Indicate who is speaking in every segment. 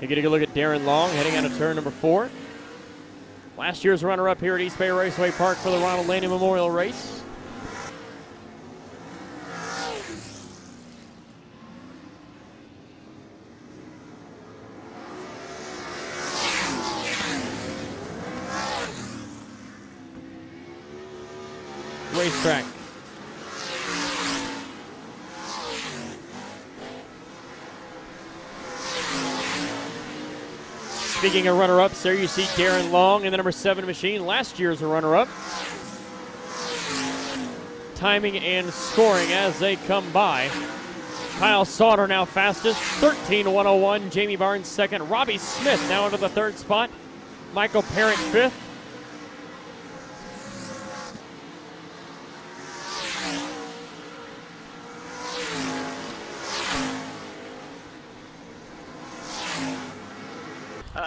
Speaker 1: You get a good look at Darren Long heading out of turn number 4. Last year's runner-up here at East Bay Raceway Park for the Ronald Laney Memorial Race. Racetrack. Speaking of runner-ups, there you see Darren Long in the number 7 machine, last year's runner-up. Timing and scoring as they come by. Kyle Sauter now fastest, 13.101. Jamie Barnes second. Robbie Smith now into the 3rd spot. Michael Parent 5th.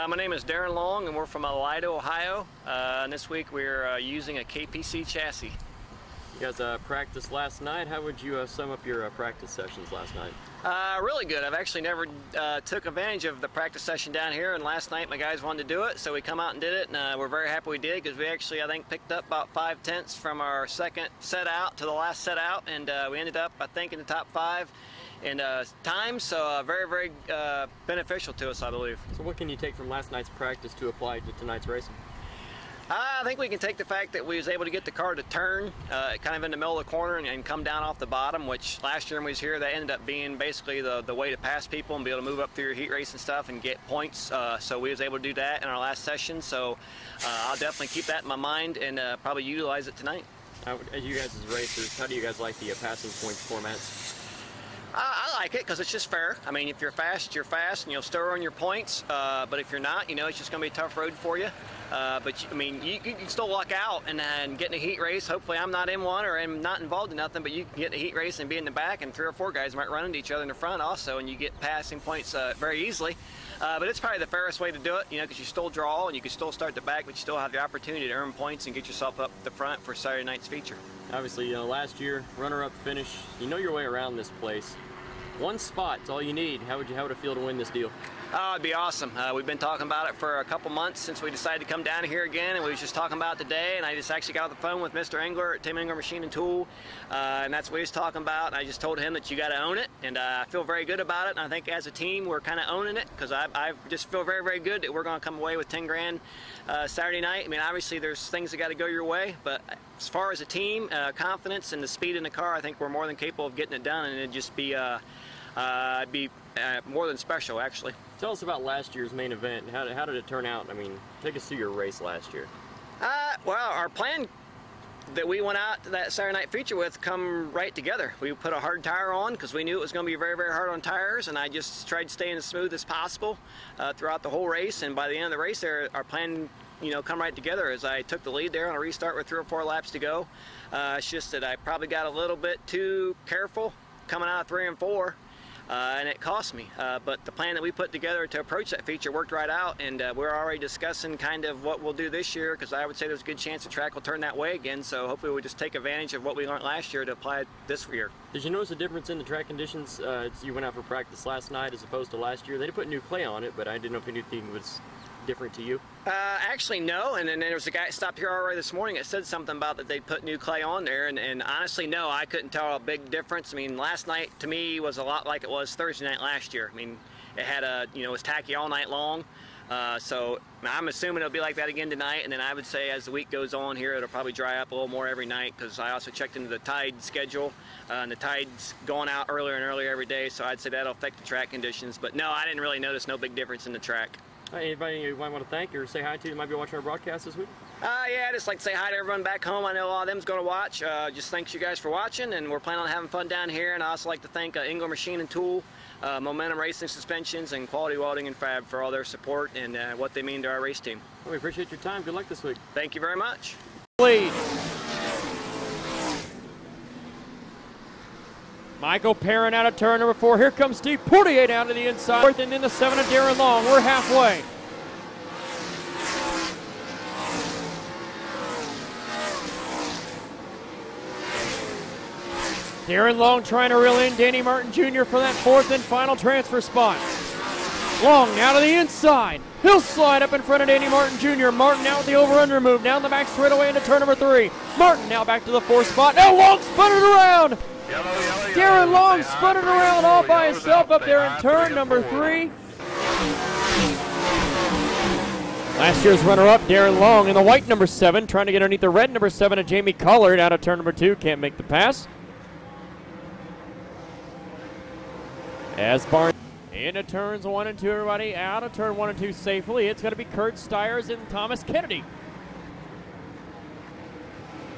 Speaker 2: My name is Darren Long, and we're from Elida, Ohio. And this week we're using a KPC chassis.
Speaker 1: You guys practiced last night. How would you sum up your practice sessions last night?
Speaker 2: Really good. I've actually never took advantage of the practice session down here, and last night my guys wanted to do it, so we come out and did it, and we're very happy we did, because we actually, I think, picked up about 5/10 from our second set out to the last set out, and we ended up, I think, in the top 5 in time, so very, very beneficial to us, I believe.
Speaker 1: So what can you take from last night's practice to apply to tonight's racing?
Speaker 2: I think we can take the fact that we was able to get the car to turn kind of in the middle of the corner and come down off the bottom, which last year when we was here, that ended up being basically the way to pass people and be able to move up through your heat race and stuff and get points. So we was able to do that in our last session. So I'll definitely keep that in my mind and probably utilize it tonight.
Speaker 1: As you guys as racers, how do you guys like the passing points formats?
Speaker 2: I like it because it's just fair. I mean, if you're fast, and you'll still earn your points. But if you're not, it's just going to be a tough road for you. But I mean, you can still luck out and get in a heat race. Hopefully, I'm not in one or I'm not involved in nothing. But you can get in a heat race and be in the back, and 3 or 4 guys might run into each other in the front also, and you get passing points very easily. But it's probably the fairest way to do it, because you still draw and you can still start the back, but you still have the opportunity to earn points and get yourself up the front for Saturday night's feature.
Speaker 1: Obviously, last year, runner-up finish. You know your way around this place. One spot's all you need. How would it feel to win this deal?
Speaker 2: Oh, it'd be awesome. We've been talking about it for a couple months since we decided to come down here again, and we was just talking about it today, and I just actually got off the phone with Mr. Engler at Tim Engler Machine and Tool, and that's what he was talking about, and I just told him that you got to own it, and I feel very good about it, and I think as a team we're kind of owning it, because I just feel very, very good that we're going to come away with 10 grand Saturday night. I mean, obviously there's things that got to go your way, but as far as a team, confidence and the speed in the car, I think we're more than capable of getting it done, and it'd just be more than special, actually.
Speaker 1: Tell us about last year's main event. How did it turn out? I mean, take us through your race last year.
Speaker 2: Well, our plan that we went out to that Saturday night feature with come right together. We put a hard tire on because we knew it was going to be very, very hard on tires, and I just tried to stay as smooth as possible throughout the whole race, and by the end of the race there, our plan come right together as I took the lead there on a restart with 3 or 4 laps to go. It's just that I probably got a little bit too careful coming out of 3 and 4. And it cost me, but the plan that we put together to approach that feature worked right out, and we're already discussing kind of what we'll do this year, because I would say there's a good chance the track will turn that way again, so hopefully we'll just take advantage of what we learned last year to apply it this year.
Speaker 1: Did you notice a difference in the track conditions? You went out for practice last night as opposed to last year. They didn't put new clay on it, but I didn't know if anything was different to you.
Speaker 2: Actually, no, and then there was a guy that stopped here already this morning that said something about that they put new clay on there, and honestly, no, I couldn't tell a big difference. I mean, last night to me was a lot like it was Thursday night last year. I mean, it had it was tacky all night long, so I'm assuming it'll be like that again tonight, and then I would say as the week goes on here, it'll probably dry up a little more every night, because I also checked into the tide schedule, and the tide's going out earlier and earlier every day, so I'd say that'll affect the track conditions, but no, I didn't really notice no big difference in the track.
Speaker 1: Anybody you might want to thank or say hi to that might be watching our broadcast this week?
Speaker 2: Yeah, I'd just like to say hi to everyone back home. I know a lot of them's going to watch. Just thanks you guys for watching, and we're planning on having fun down here. And I also like to thank Engler Machine and Tool, Momentum Racing Suspensions, and Quality Welding and Fab for all their support and what they mean to our race team.
Speaker 1: Well, we appreciate your time. Good luck this week.
Speaker 2: Thank you very much.
Speaker 1: Lead. Michael Perrin out of turn number 4. Here comes Steve Portier down to the inside. And then the 7 of Darren Long. We're halfway. Darren Long trying to reel in Danny Martin Jr. for that 4th and final transfer spot. Long now to the inside. He'll slide up in front of Danny Martin Jr. Martin now with the over-under move. Down the back straightaway into turn number 3. Martin now back to the 4th spot. Now Long spun it around. Darren Long spun it around all by himself up there in turn number 3. Last year's runner-up, Darren Long, in the white number 7, trying to get underneath the red number 7 of Jamie Collard out of turn number 2. Can't make the pass. As Barnes into turns 1 and 2, everybody out of turn 1 and 2 safely. It's going to be Kurt Stiers and Thomas Kennedy.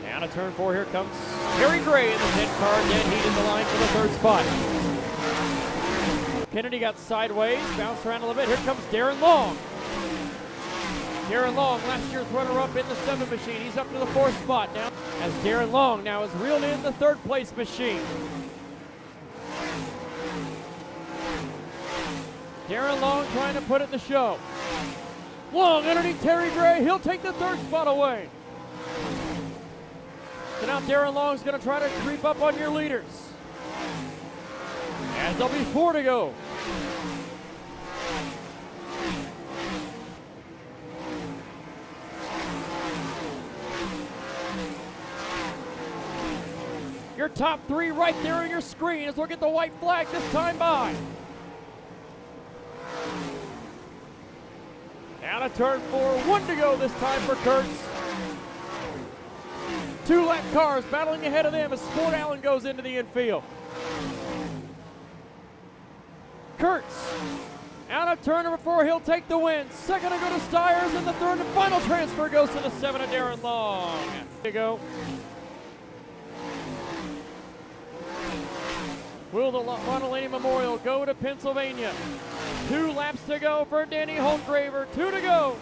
Speaker 1: Down to turn 4, here comes Harry Gray in the 10 car. Dead heat in the line for the 3rd spot. Kennedy got sideways, bounced around a little bit. Here comes Darren Long. Darren Long, last year's runner-up in the 7 machine. He's up to the 4th spot now. As Darren Long now is reeled in the 3rd place machine. Darren Long trying to put it in the show. Long underneath Terry Gray. He'll take the 3rd spot away. So now Darren Long's going to try to creep up on your leaders. As there'll be 4 to go. Your top 3 right there on your screen as we'll get the white flag this time by. Out of turn 4, 1 to go this time for Kurtz. 2 lap cars battling ahead of them as Sport Allen goes into the infield. Kurtz out of turn number 4, he'll take the win. 2nd to go to Stiers, and the 3rd and final transfer goes to the 7 of Darren Long. There you go. Will the Ronald Laney Memorial go to Pennsylvania? 2 laps to go for Danny Holtgraver. 2 to go.